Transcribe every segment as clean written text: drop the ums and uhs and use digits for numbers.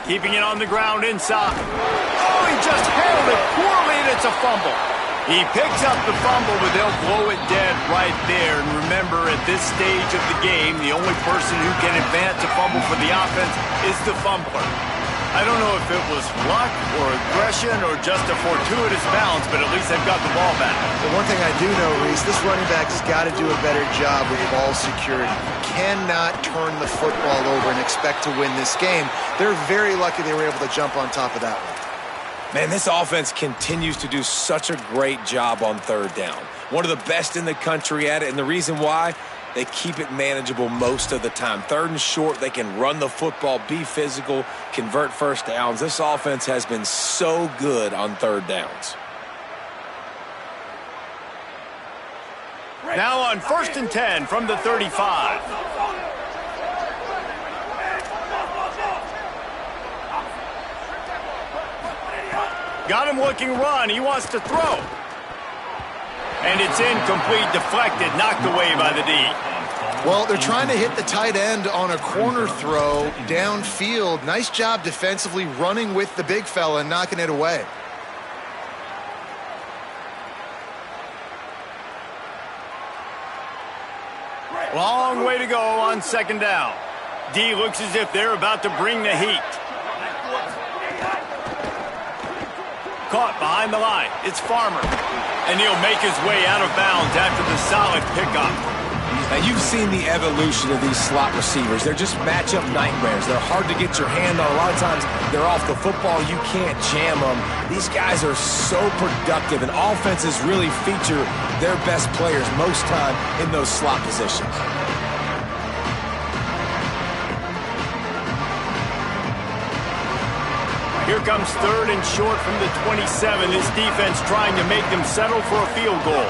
Keeping it on the ground inside. Oh, he just handled it poorly, and it's a fumble. He picks up the fumble, but they'll blow it dead right there. And remember, at this stage of the game, the only person who can advance a fumble for the offense is the fumbler. I don't know if it was luck or aggression or just a fortuitous bounce, but at least they've got the ball back. The one thing I do know, Reese, this running back has got to do a better job with ball security. Cannot turn the football over and expect to win this game. They're very lucky they were able to jump on top of that one. Man, this offense continues to do such a great job on third down. One of the best in the country at it, and the reason why, they keep it manageable most of the time. Third and short, they can run the football, be physical, convert first downs. This offense has been so good on third downs. Now on 1st and 10 from the 35. Got him looking run. He wants to throw. And it's incomplete, deflected, knocked away by the D. Well, they're trying to hit the tight end on a corner throw downfield. Nice job defensively running with the big fella and knocking it away. Long way to go on 2nd down. D looks as if they're about to bring the heat. Caught behind the line. It's Farmer. And he'll make his way out of bounds after the solid pickup. Now, you've seen the evolution of these slot receivers. They're just matchup nightmares. They're hard to get your hand on. A lot of times, they're off the football. You can't jam them. These guys are so productive, and offenses really feature their best players most time in those slot positions. Here comes 3rd and short from the 27. This defense trying to make them settle for a field goal.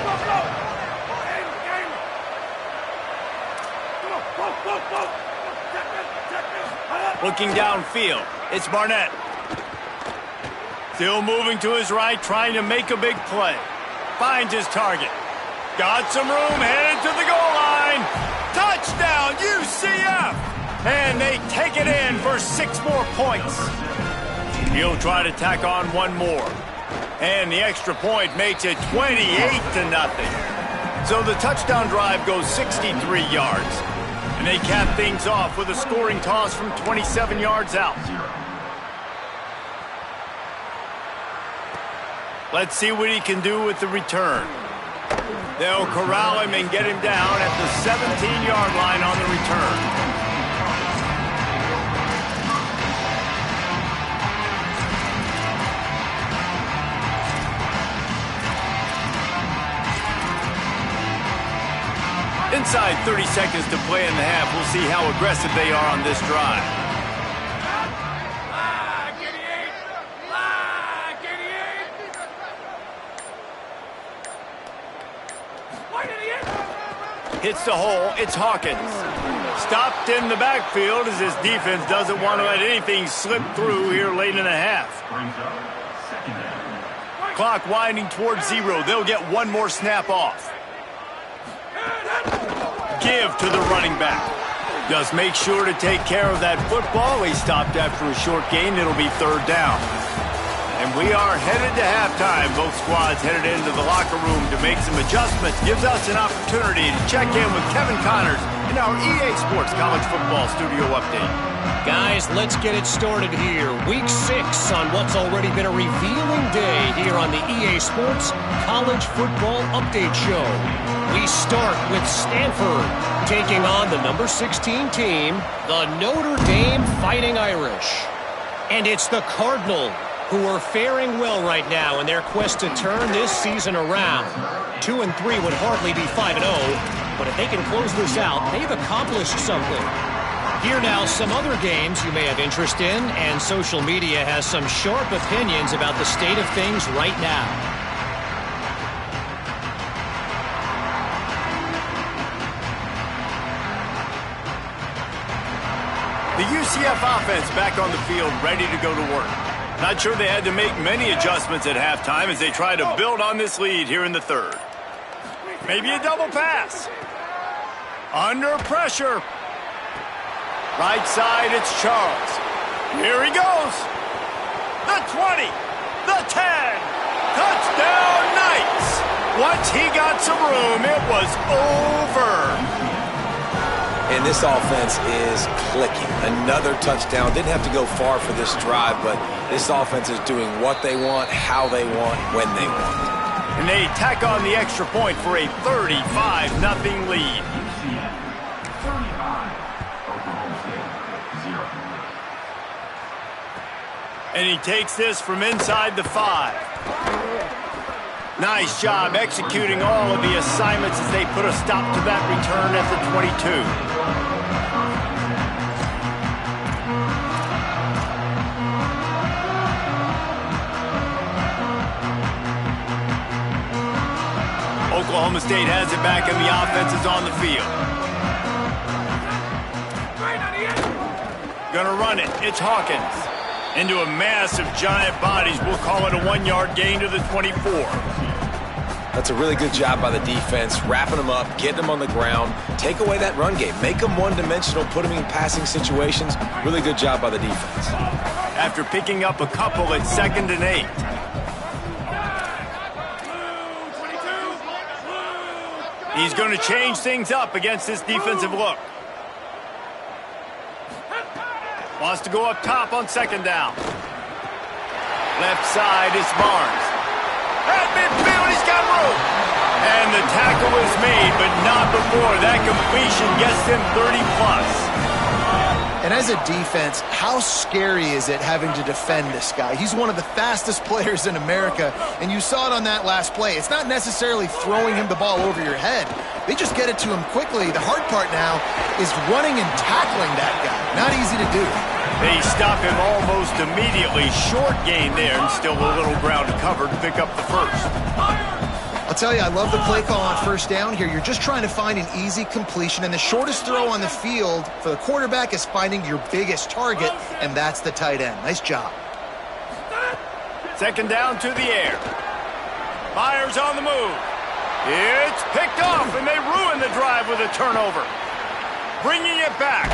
Looking downfield, it's Barnett. Still moving to his right, trying to make a big play. Finds his target. Got some room, headed to the goal line. Touchdown, UCF! And they take it in for 6 more points. He'll try to tack on one more. And the extra point makes it 28-0. So the touchdown drive goes 63 yards. And they cap things off with a scoring toss from 27 yards out. Let's see what he can do with the return. They'll corral him and get him down at the 17-yard line on the return. Inside 30 seconds to play in the half. We'll see how aggressive they are on this drive. Hits the hole. It's Hawkins. Stopped in the backfield as his defense doesn't want to let anything slip through here late in the half. Clock winding towards 0. They'll get one more snap off. Give to the running back. Just make sure to take care of that football. He stopped after a short gain. It'll be 3rd down. And we are headed to halftime. Both squads headed into the locker room to make some adjustments. Gives us an opportunity to check in with Kevin Connors in our EA Sports College Football Studio Update. Guys, let's get it started here. Week 6 on what's already been a revealing day here on the EA Sports College Football Update Show. We start with Stanford taking on the number 16 team, the Notre Dame Fighting Irish. And it's the Cardinals who are faring well right now in their quest to turn this season around. 2-3 would hardly be 5-0, but if they can close this out, they've accomplished something. Here now, some other games you may have interest in, and social media has some sharp opinions about the state of things right now. The UCF offense back on the field, ready to go to work. Not sure they had to make many adjustments at halftime as they try to build on this lead here in the 3rd. Maybe a double pass. Under pressure. Right side, it's Charles. Here he goes. The 20, the 10. Touchdown, Knights. Once he got some room, it was over. And this offense is clicking. Another touchdown. Didn't have to go far for this drive, but this offense is doing what they want, how they want, when they want. And they tack on the extra point for a 35-0 lead. And he takes this from inside the 5. Nice job executing all of the assignments as they put a stop to that return at the 22. Oklahoma State has it back and the offense is on the field. Gonna run it. It's Hawkins. Into a mass of giant bodies. We'll call it a 1-yard gain to the 24. That's a really good job by the defense, wrapping them up, getting them on the ground, take away that run game, make them one-dimensional, put them in passing situations. Really good job by the defense. After picking up a couple at 2nd and 8. He's going to change things up against this defensive look. Wants to go up top on 2nd down. Left side is Barnes. At midfield, he's got room. And the tackle is made, but not before that completion gets him 30+. And as a defense, how scary is it having to defend this guy? He's one of the fastest players in America, and you saw it on that last play. It's not necessarily throwing him the ball over your head. They just get it to him quickly. The hard part now is running and tackling that guy. Not easy to do. They stop him almost immediately. Short gain there, and still a little ground to cover to pick up the first. I'll tell you, I love the play call on 1st down here. You're just trying to find an easy completion, and the shortest throw on the field for the quarterback is finding your biggest target, and that's the tight end. Nice job. 2nd down to the air. Myers on the move. It's picked off, and they ruin the drive with a turnover. Bringing it back.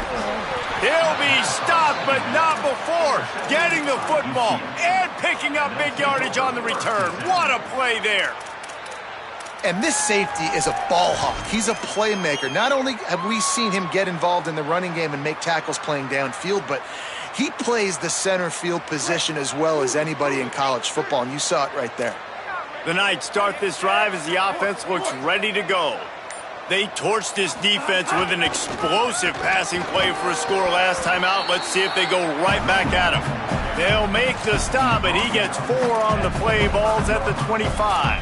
He'll be stopped, but not before getting the football and picking up big yardage on the return. What a play there. And this safety is a ball hawk. He's a playmaker. Not only have we seen him get involved in the running game and make tackles playing downfield, but he plays the center field position as well as anybody in college football, and you saw it right there. The Knights start this drive as the offense looks ready to go. They torched this defense with an explosive passing play for a score last time out. Let's see if they go right back at him. They'll make the stop, and he gets 4 on the play. Ball's at the 25.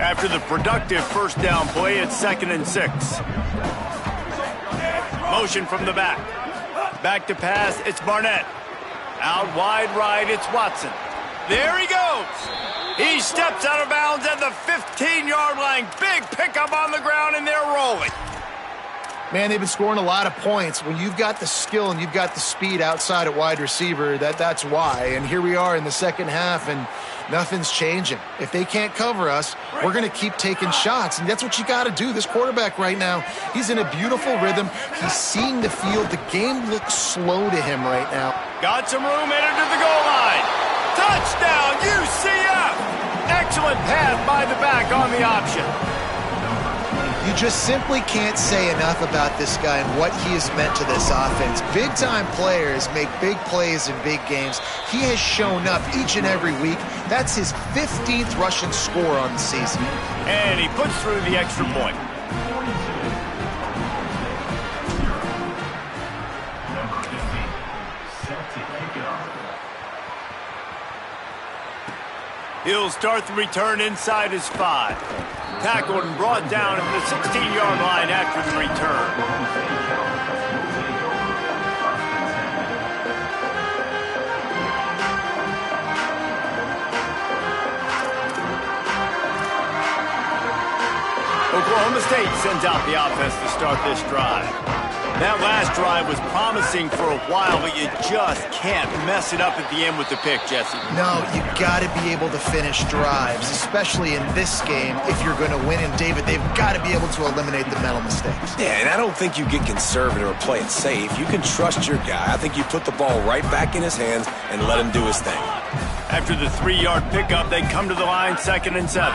After the productive 1st down play, it's 2nd and 6. Motion from the back. Back to pass, it's Barnett. Out wide right, it's Watson. There he goes. He steps out of bounds at the 15-yard line. Big pickup on the ground, and they're rolling. Man, they've been scoring a lot of points. When you've got the skill and you've got the speed outside at wide receiver, that's why. And here we are in the 2nd half, and nothing's changing. If they can't cover us, we're going to keep taking shots, and that's what you got to do. This quarterback right now, he's in a beautiful rhythm. He's seeing the field. The game looks slow to him right now. Got some room, headed to the goal line. Touchdown, UCF! Excellent pass by the back on the option. You just simply can't say enough about this guy and what he has meant to this offense. Big-time players make big plays in big games. He has shown up each and every week. That's his 15th rushing score on the season. And he puts through the extra point. He'll start the return inside his 5. Tackled and brought down at the 16-yard line after the return. Oklahoma State sends out the offense to start this drive. That last drive was promising for a while, but you just can't mess it up at the end with the pick, Jesse. No, you got to be able to finish drives, especially in this game if you're going to win. And, David, they've got to be able to eliminate the mental mistakes. Yeah, and I don't think you get conservative or play it safe. You can trust your guy. I think you put the ball right back in his hands and let him do his thing. After the 3-yard pickup, they come to the line, 2nd and 7.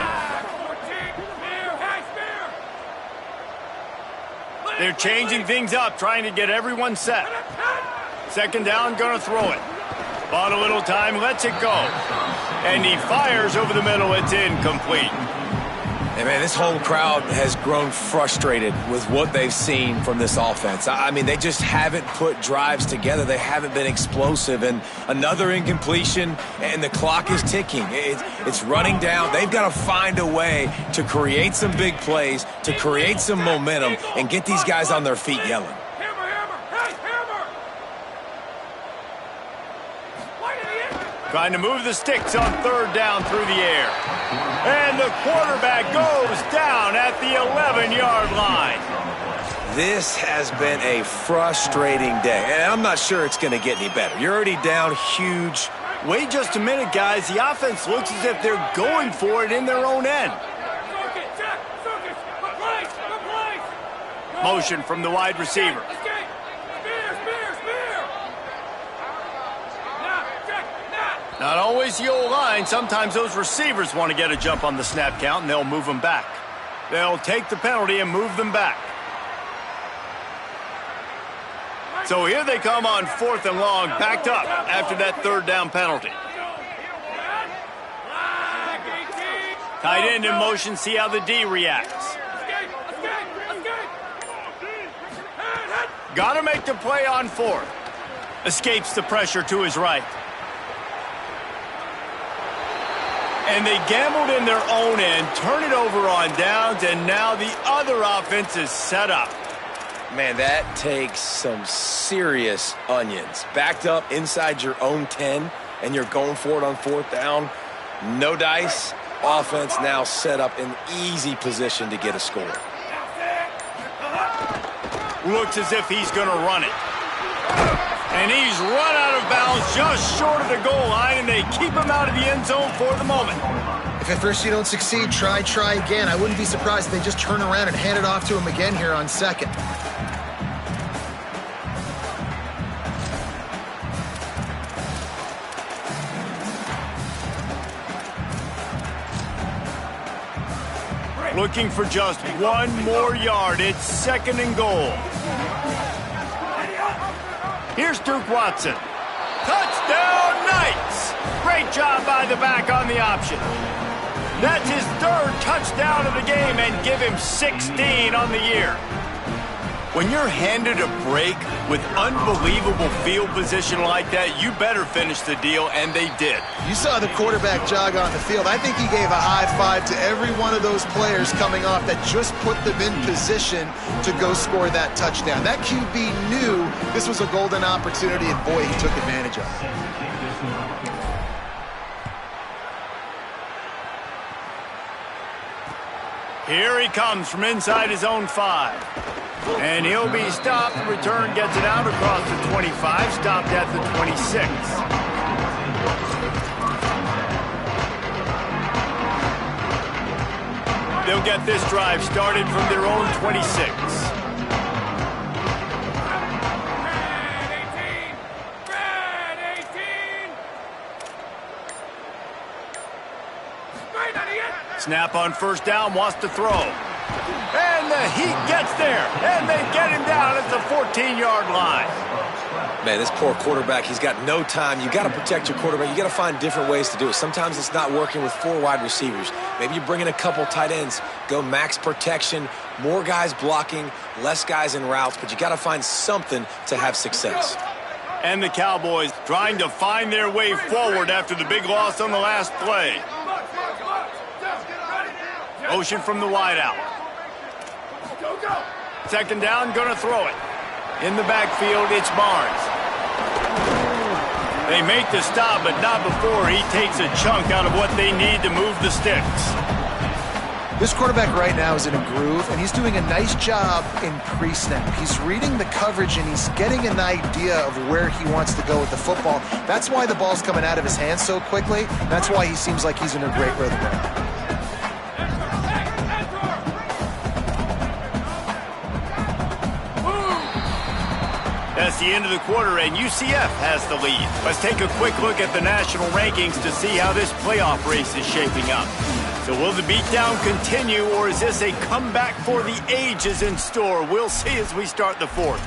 They're changing things up, trying to get everyone set. 2nd down, gonna throw it. Bought a little time, lets it go. And he fires over the middle, it's incomplete. Hey, man, this whole crowd has grown frustrated with what they've seen from this offense. I mean, they just haven't put drives together. They haven't been explosive. And another incompletion, and the clock is ticking. It's running down. They've got to find a way to create some big plays, to create some momentum, and get these guys on their feet yelling. Trying to move the sticks on 3rd down through the air. And the quarterback goes down at the 11-yard line. This has been a frustrating day, and I'm not sure it's going to get any better. You're already down huge. Wait just a minute, guys. The offense looks as if they're going for it in their own end. Motion from the wide receiver. Not always the old line. Sometimes those receivers want to get a jump on the snap count, and they'll move them back. They'll take the penalty and move them back. So here they come on 4th and long, backed up after that 3rd down penalty. Tight end in motion, see how the D reacts. Got to make the play on 4th. Escapes the pressure to his right. And they gambled in their own end, turn it over on downs, and now the other offense is set up. Man, that takes some serious onions. Backed up inside your own 10, and you're going for it on 4th down. No dice. Offense now set up in easy position to get a score. Looks as if he's going to run it. And he's run out of bounds just short of the goal line, and they keep him out of the end zone for the moment. If at first you don't succeed, try again. I wouldn't be surprised if they just turn around and hand it off to him again here on 2nd. Looking for just 1 more yard. It's 2nd and goal. Here's Duke Watson. Touchdown, Knights! Great job by the back on the option. That's his 3rd touchdown of the game, and give him 16 on the year. When you're handed a break with unbelievable field position like that, you better finish the deal, and they did. You saw the quarterback jog on the field. I think he gave a high five to every one of those players coming off that just put them in position to go score that touchdown. That QB knew this was a golden opportunity, and boy, he took advantage of it. Here he comes from inside his own 5. And he'll be stopped. Return gets it out across the 25, stopped at the 26. They'll get this drive started from their own 26. Snap on 1st down, wants to throw. And the Heat gets there, and they get him down at the 14-yard line. Man, this poor quarterback, he's got no time. You got to protect your quarterback. You got to find different ways to do it. Sometimes it's not working with 4 wide receivers. Maybe you bring in a couple tight ends, go max protection, more guys blocking, less guys in routes, but you got to find something to have success. And the Cowboys trying to find their way forward after the big loss on the last play. Motion from the wideout. 2nd down, gonna throw it. In the backfield, it's Barnes. They make the stop, but not before he takes a chunk out of what they need to move the sticks. This quarterback right now is in a groove, and he's doing a nice job in pre-snap. He's reading the coverage, and he's getting an idea of where he wants to go with the football. That's why the ball's coming out of his hands so quickly. That's why he seems like he's in a great rhythm right now. That's the end of the quarter, and UCF has the lead. Let's take a quick look at the national rankings to see how this playoff race is shaping up. So will the beatdown continue, or is this a comeback for the ages in store? We'll see as we start the fourth.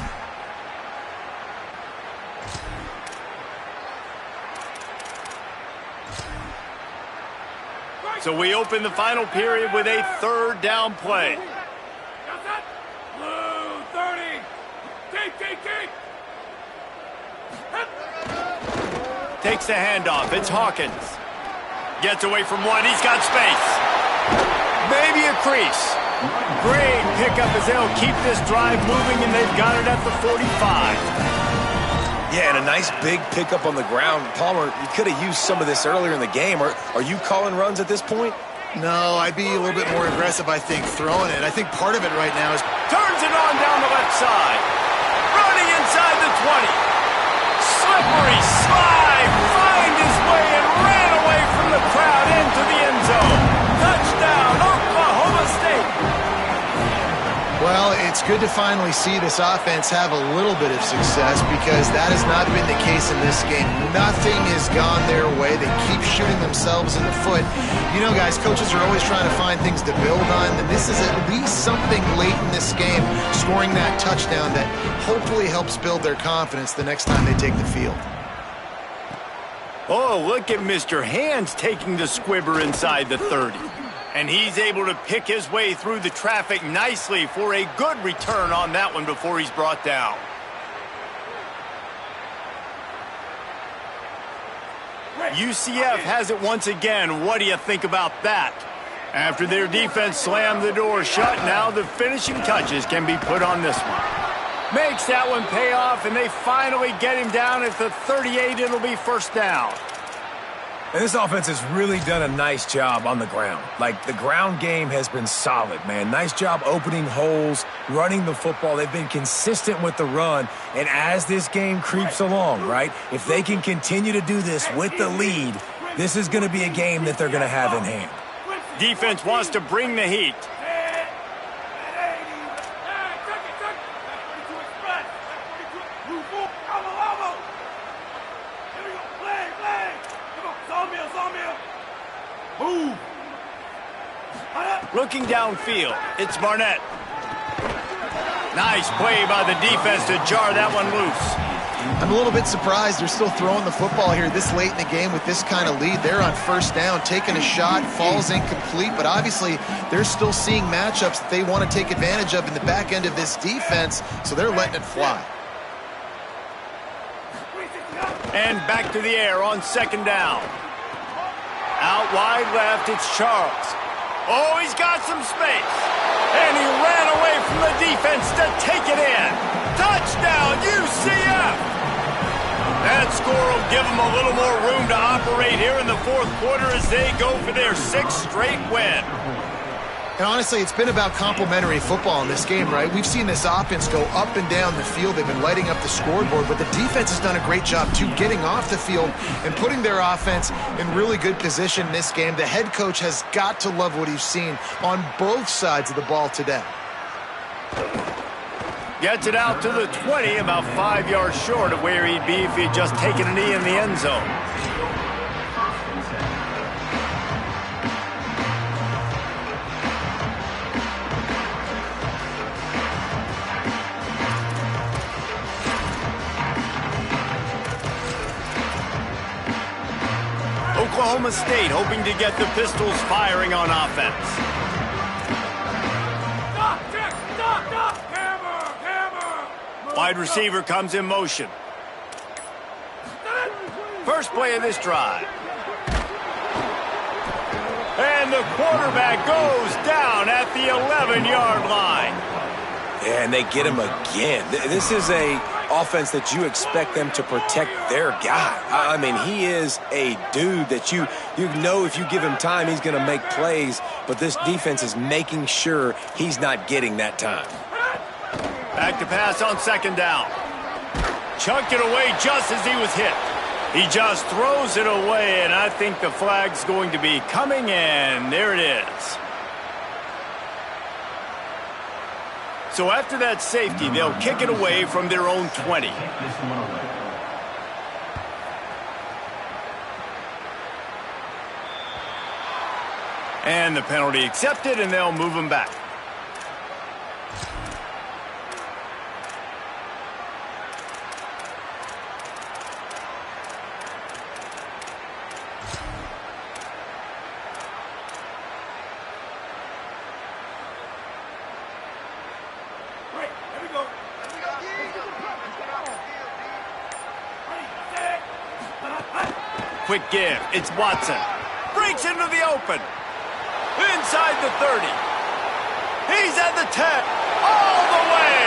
So we open the final period with a third down play. Blue 30. Keep. Takes the handoff. It's Hawkins. Gets away from one. He's got space. Maybe a crease. Great pickup as they'll keep this drive moving, and they've got it at the 45. Yeah, and a nice big pickup on the ground. Palmer, you could have used some of this earlier in the game. Are you calling runs at this point? No, I'd be a little bit more aggressive, I think, throwing it. I think part of it right now is... Turns it on down the left side. Running inside the 20. Slippery slide. Find his way and ran away from the crowd into the end zone. Touchdown, Oklahoma State. Well, it's good to finally see this offense have a little bit of success because that has not been the case in this game. Nothing has gone their way. They keep shooting themselves in the foot. You know, guys, coaches are always trying to find things to build on, and this is at least something late in this game, scoring that touchdown that hopefully helps build their confidence the next time they take the field. Oh, look at Mr. Hands taking the squibber inside the 30. And he's able to pick his way through the traffic nicely for a good return on that one before he's brought down. UCF has it once again. What do you think about that? After their defense slammed the door shut, now the finishing touches can be put on this one. Makes that one pay off, and they finally get him down at the 38. It'll be first down. And this offense has really done a nice job on the ground. Like, the ground game has been solid, man. Nice job opening holes, running the football. They've been consistent with the run. And as this game creeps along, right, if they can continue to do this with the lead, this is going to be a game that they're going to have in hand. Defense wants to bring the heat. Looking downfield, it's Barnett. Nice play by the defense to jar that one loose. I'm a little bit surprised they're still throwing the football here this late in the game with this kind of lead. They're on first down, taking a shot, falls incomplete, but obviously they're still seeing matchups that they want to take advantage of in the back end of this defense, so they're letting it fly. And back to the air on second down. Out wide left, it's Charles. Oh, he's got some space. And he ran away from the defense to take it in. Touchdown, UCF! That score will give them a little more room to operate here in the fourth quarter as they go for their 6th straight win. And honestly, it's been about complementary football in this game, right? We've seen this offense go up and down the field. They've been lighting up the scoreboard, but the defense has done a great job, too, getting off the field and putting their offense in really good position in this game. The head coach has got to love what he's seen on both sides of the ball today. Gets it out to the 20, about 5 yards short of where he'd be if he'd just taken a knee in the end zone. Oklahoma State hoping to get the Pistols firing on offense. Wide receiver comes in motion. First play of this drive. And the quarterback goes down at the 11-yard line. Yeah, and they get him again. This is a offense that you expect them to protect their guy. I mean, he is a dude that you know if you give him time, he's going to make plays, but this defense is making sure he's not getting that time. Back to pass on second down. Chucked it away just as he was hit. He just throws it away, and I think the flag's going to be coming in. There it is. So after that safety, they'll kick it away from their own 20. And the penalty accepted, and they'll move him back. Quick give. It's Watson. Breaks into the open. Inside the 30. He's at the 10. All the way.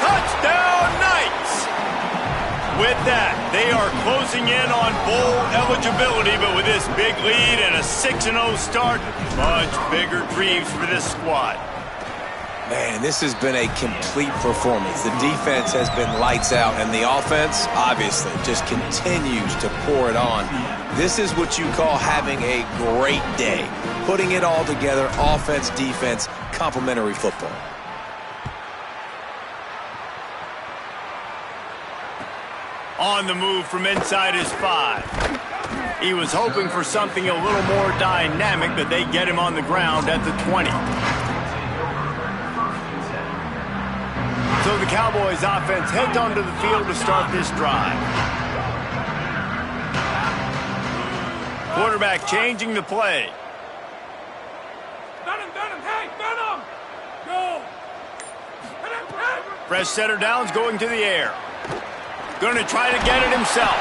Touchdown Knights. With that, they are closing in on bowl eligibility, but with this big lead and a 6-0 start, much bigger dreams for this squad. Man, this has been a complete performance. The defense has been lights out, and the offense, obviously, just continues to pour it on. This is what you call having a great day. Putting it all together, offense, defense, complementary football. On the move from inside his 5. He was hoping for something a little more dynamic, but they get him on the ground at the 20. So the Cowboys offense heads onto the field to start this drive. Quarterback changing the play. Hey, go! Fresh setter downs going to the air. Going to try to get it himself.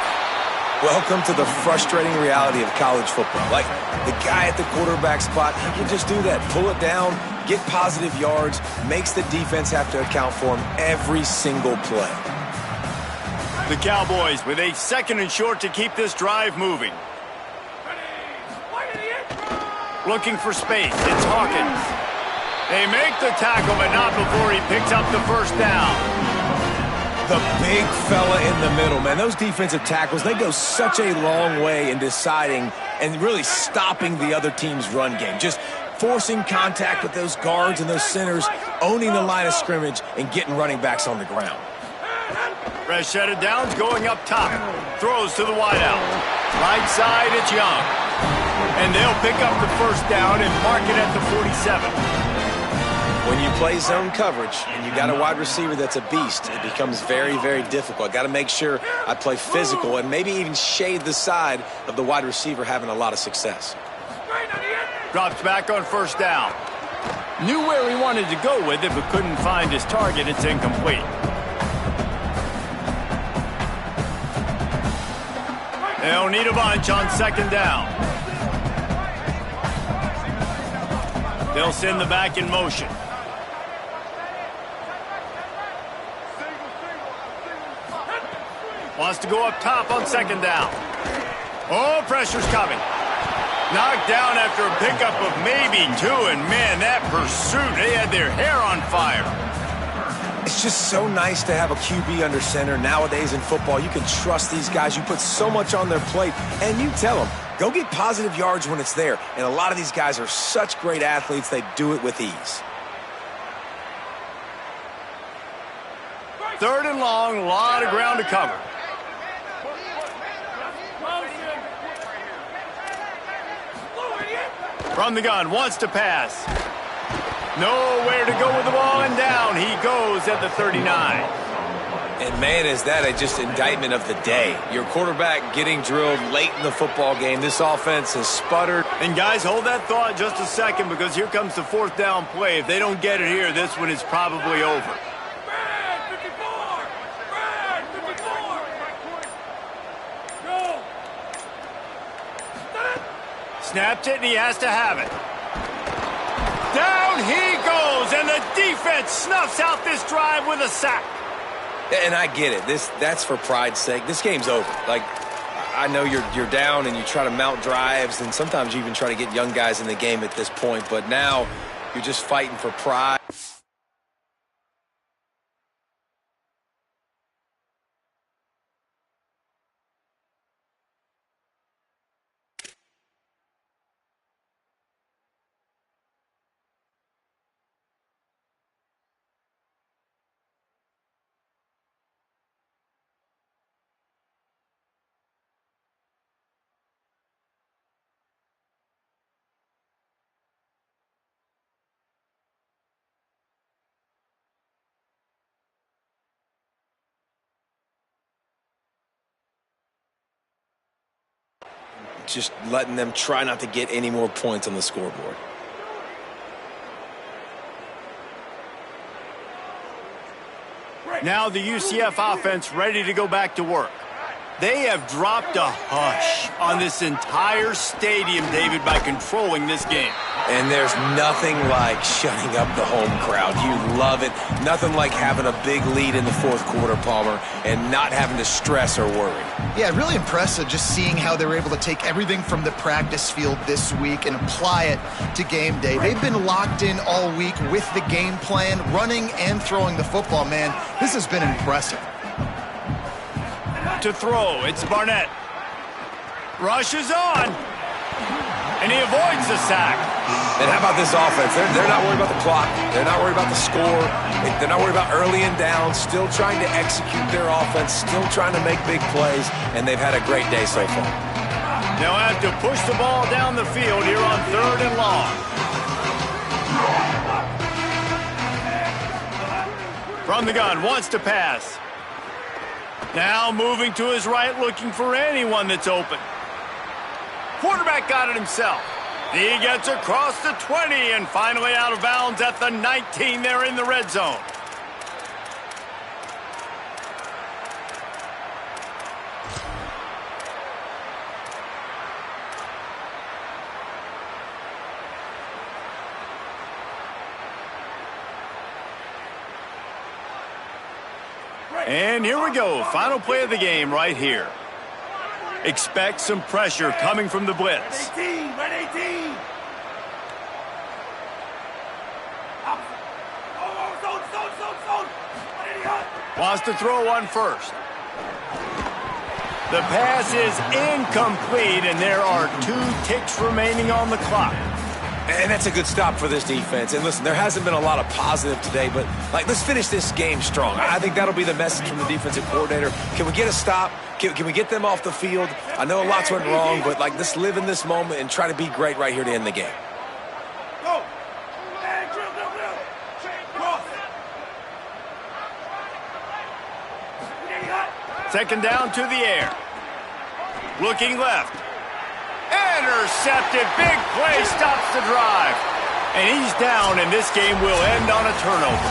Welcome to the frustrating reality of college football. Like, the guy at the quarterback spot, he can just do that. Pull it down, get positive yards, makes the defense have to account for him every single play. The Cowboys with a 2nd and short to keep this drive moving. Looking for space. It's Hawkins. They make the tackle, but not before he picks up the first down. The big fella in the middle, man. Those defensive tackles, they go such a long way in deciding and really stopping the other team's run game. Just forcing contact with those guards and those centers, owning the line of scrimmage, and getting running backs on the ground. Fresh set of downs going up top. Throws to the wideout. Right side, it's Young. And they'll pick up the first down and mark it at the 47. When you play zone coverage and you got a wide receiver that's a beast, it becomes very, very difficult. I got to make sure I play physical and maybe even shade the side of the wide receiver having a lot of success. Drops back on first down. Knew where he wanted to go with it, but couldn't find his target. It's incomplete. They'll need a bunch on second down. They'll send the back in motion. Wants to go up top on second down. Oh, pressure's coming. Knocked down after a pickup of maybe 2, and man, that pursuit, they had their hair on fire. It's just so nice to have a QB under center. Nowadays in football, you can trust these guys. You put so much on their plate, and you tell them, go get positive yards when it's there. And a lot of these guys are such great athletes, they do it with ease. 3rd and long, a lot of ground to cover. From the gun, wants to pass. Nowhere to go with the ball, and down he goes at the 39. And man, is that just indictment of the day. Your quarterback getting drilled late in the football game. This offense has sputtered. And guys, hold that thought just a second, because here comes the 4th down play. If they don't get it here, this one is probably over. Snapped it, and he has to have it. Down he goes, and the defense snuffs out this drive with a sack. And I get it. That's for pride's sake. This game's over. Like, I know you're down and you try to mount drives, and sometimes you even try to get young guys in the game at this point, but now you're just fighting for pride. Just letting them try not to get any more points on the scoreboard. Now the UCF offense ready to go back to work. They have dropped a hush on this entire stadium, David, by controlling this game. And there's nothing like shutting up the home crowd. You love it. Nothing like having a big lead in the fourth quarter, Palmer, and not having to stress or worry. Yeah, really impressive just seeing how they were able to take everything from the practice field this week and apply it to game day. They've been locked in all week with the game plan, running and throwing the football, man. This has been impressive. To throw, it's Barnett. Rushes on. And he avoids the sack. And how about this offense? They're not worried about the clock. They're not worried about the score. They're not worried about early and down. Still trying to execute their offense. Still trying to make big plays. And they've had a great day so far. They'll have to push the ball down the field here on 3rd and long. From the gun, wants to pass. Now moving to his right, looking for anyone that's open. Quarterback got it himself. He gets across the 20 and finally out of bounds at the 19 there in the red zone. And here we go. Final play of the game right here. Expect some pressure coming from the blitz. Red 18, red 18. Zone. Wants to throw one first. The pass is incomplete, and there are 2 ticks remaining on the clock. And that's a good stop for this defense. And listen, there hasn't been a lot of positive today, but let's finish this game strong. I think that'll be the message from the defensive coordinator. Can we get a stop? Can we get them off the field? I know lots went wrong, but let's live in this moment and try to be great right here to end the game. Go. And drill. Cross. Second down to the air. Looking left. Intercepted. Big play stops the drive. And he's down, and this game will end on a turnover.